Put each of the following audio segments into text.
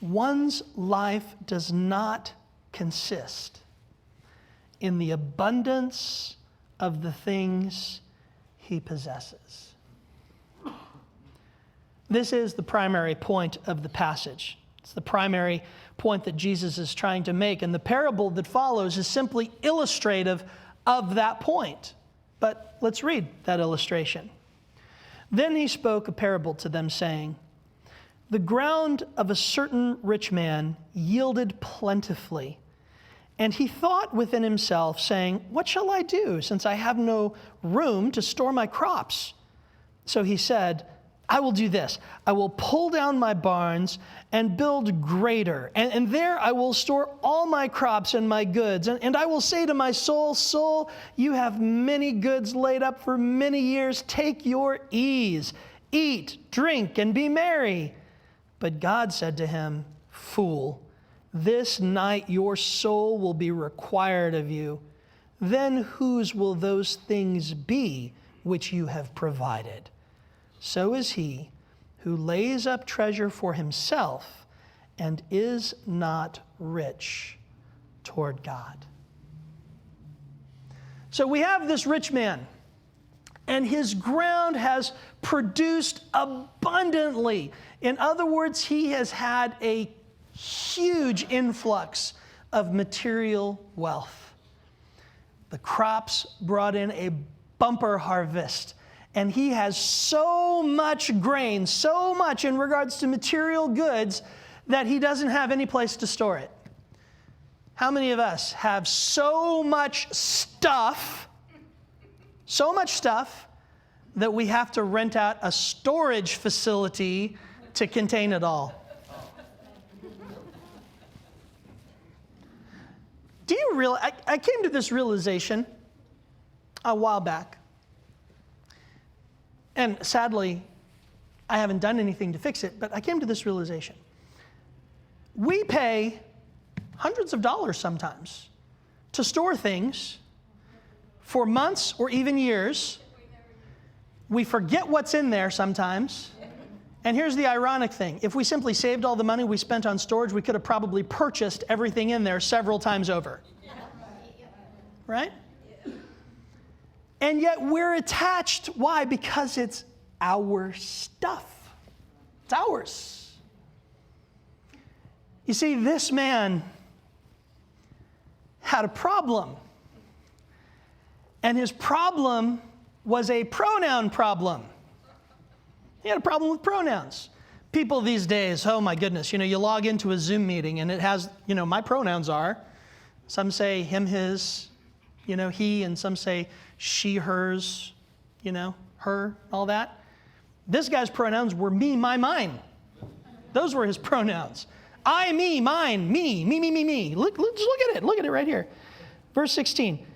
one's life does not consist in the abundance of the things he possesses. This is the primary point of the passage. It's the primary point that Jesus is trying to make. And the parable that follows is simply illustrative of that point. But let's read that illustration. Then he spoke a parable to them, saying, "The ground of a certain rich man yielded plentifully. And he thought within himself, saying, 'What shall I do, since I have no room to store my crops?' So he said, 'I will do this. I will pull down my barns and build greater. And there I will store all my crops and my goods. And I will say to my soul, soul, you have many goods laid up for many years. Take your ease. Eat, drink, and be merry.' But God said to him, 'Fool, this night your soul will be required of you. Then whose will those things be which you have provided? So is he who lays up treasure for himself and is not rich toward God.'" So we have this rich man, and his ground has produced abundantly. In other words, he has had a huge influx of material wealth. The crops brought in a bumper harvest. And he has so much grain, so much in regards to material goods, that he doesn't have any place to store it. How many of us have so much stuff, that we have to rent out a storage facility to contain it all? Do you realize, I came to this realization a while back. And sadly, I haven't done anything to fix it, but I came to this realization. We pay hundreds of dollars sometimes to store things for months or even years. We forget what's in there sometimes. And here's the ironic thing. If we simply saved all the money we spent on storage, we could have probably purchased everything in there several times over. Right? And yet we're attached. Why? Because it's our stuff. It's ours. You see, this man had a problem. And his problem was a pronoun problem. He had a problem with pronouns. People these days, oh my goodness, you log into a Zoom meeting and it has, my pronouns are. Some say him, his, he, and some say she, hers, her, all that. This guy's pronouns were me, my, mine. Those were his pronouns. I, me, mine, me, me, me, me, me. Look at it. Look at it right here. Verse 16.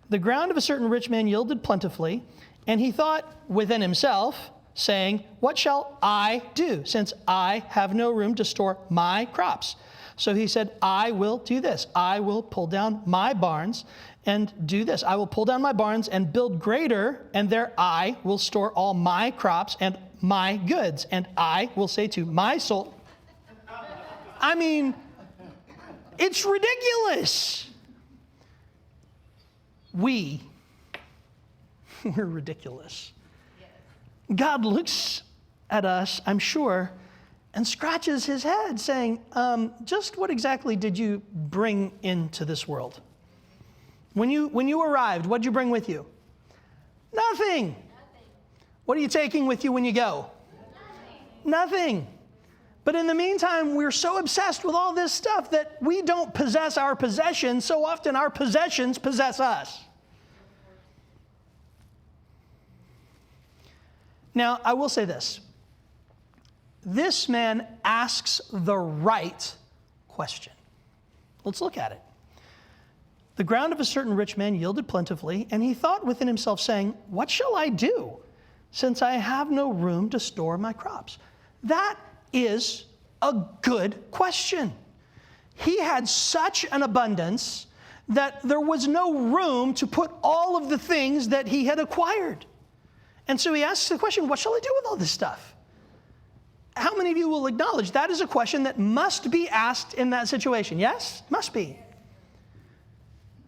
"The ground of a certain rich man yielded plentifully, and he thought within himself, saying, 'What shall I do, since I have no room to store my crops?' So he said, 'I will do this. I will pull down my barns and do this. I will pull down my barns and build greater, and there I will store all my crops and my goods. And I will say to my soul,'" I mean, it's ridiculous. We're ridiculous. God looks at us, I'm sure, and scratches his head saying, just what exactly did you bring into this world? When you arrived, what did you bring with you? Nothing. What are you taking with you when you go? Nothing. But in the meantime, we're so obsessed with all this stuff that we don't possess our possessions. So often our possessions possess us. Now, I will say this. This man asks the right question. Let's look at it. "The ground of a certain rich man yielded plentifully, and he thought within himself, saying, 'What shall I do, since I have no room to store my crops?'" That is a good question. He had such an abundance that there was no room to put all of the things that he had acquired. And so he asks the question, what shall I do with all this stuff? How many of you will acknowledge that is a question that must be asked in that situation? Yes? Must be.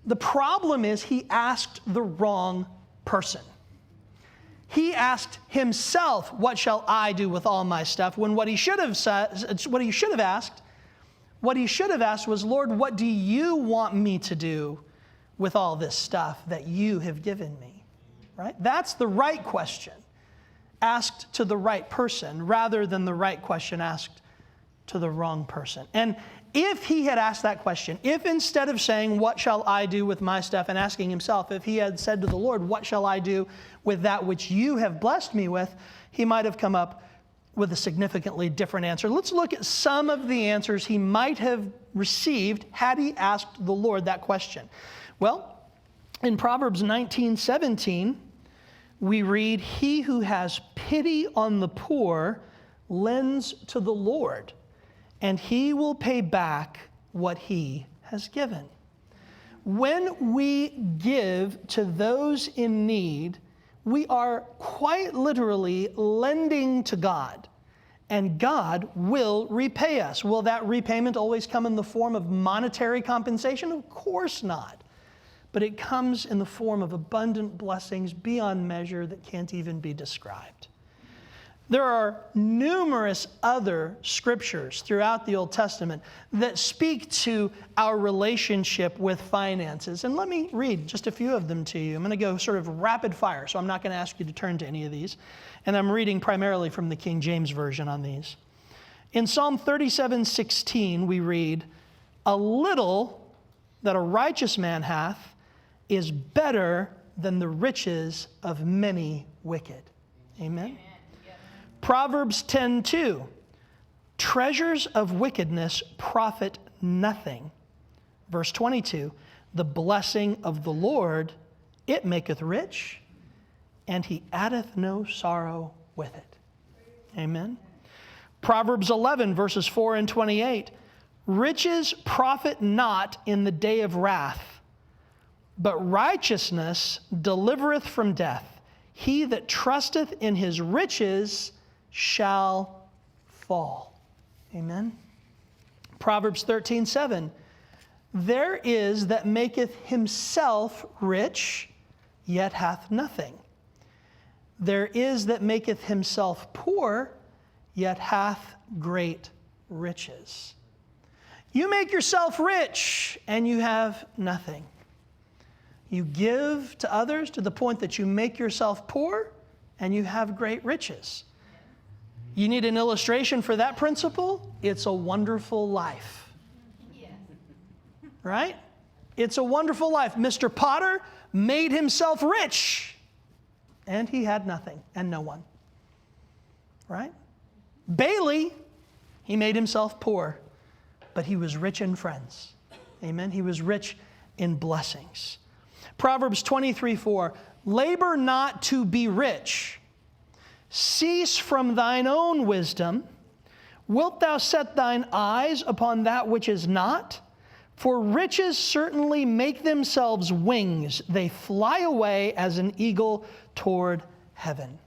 The problem is he asked the wrong person. He asked himself, what shall I do with all my stuff? When what he should have asked was, Lord, what do you want me to do with all this stuff that you have given me? Right? That's the right question, asked to the right person, rather than the right question asked to the wrong person. And if he had asked that question, if instead of saying, what shall I do with my stuff, and asking himself, if he had said to the Lord, what shall I do with that which you have blessed me with, he might have come up with a significantly different answer. Let's look at some of the answers he might have received had he asked the Lord that question. Well, in Proverbs 19:17, we read, he who has pity on the poor lends to the Lord, and he will pay back what he has given. When we give to those in need, we are quite literally lending to God, and God will repay us. Will that repayment always come in the form of monetary compensation? Of course not. But it comes in the form of abundant blessings beyond measure that can't even be described. There are numerous other scriptures throughout the Old Testament that speak to our relationship with finances. And let me read just a few of them to you. I'm going to go sort of rapid fire, so I'm not going to ask you to turn to any of these. And I'm reading primarily from the King James Version on these. In Psalm 37:16, we read, a little that a righteous man hath is better than the riches of many wicked. Amen. Proverbs 10:2, treasures of wickedness profit nothing. Verse 22, the blessing of the Lord, it maketh rich, and he addeth no sorrow with it. Amen. Proverbs 11, verses 4 and 28, riches profit not in the day of wrath, but righteousness delivereth from death. He that trusteth in his riches shall fall. Amen. Proverbs 13:7. There is that maketh himself rich, yet hath nothing. There is that maketh himself poor, yet hath great riches. You make yourself rich, and you have nothing. You give to others to the point that you make yourself poor, and you have great riches. You need an illustration for that principle? It's a Wonderful Life. Yes. Right? It's a Wonderful Life. Mr. Potter made himself rich, and he had nothing and no one. Right? Bailey, he made himself poor, but he was rich in friends. Amen? He was rich in blessings. Proverbs 23:4, labor not to be rich. Cease from thine own wisdom. Wilt thou set thine eyes upon that which is not? For riches certainly make themselves wings. They fly away as an eagle toward heaven.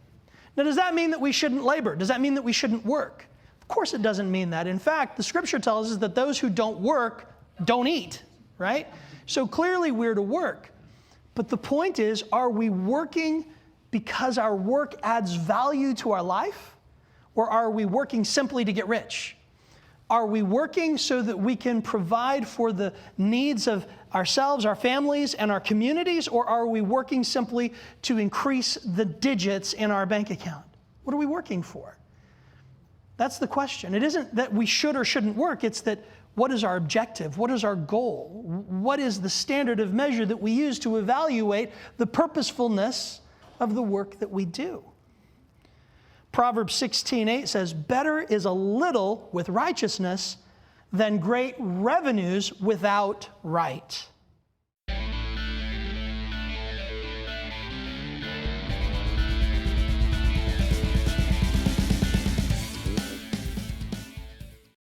Now, does that mean that we shouldn't labor? Does that mean that we shouldn't work? Of course it doesn't mean that. In fact, the scripture tells us that those who don't work don't eat, right? So clearly we're to work. But the point is, are we working because our work adds value to our life? Or are we working simply to get rich? Are we working so that we can provide for the needs of ourselves, our families, and our communities? Or are we working simply to increase the digits in our bank account? What are we working for? That's the question. It isn't that we should or shouldn't work. It's that what is our objective? What is our goal? What is the standard of measure that we use to evaluate the purposefulness of the work that we do? Proverbs 16:8 says, better is a little with righteousness than great revenues without right.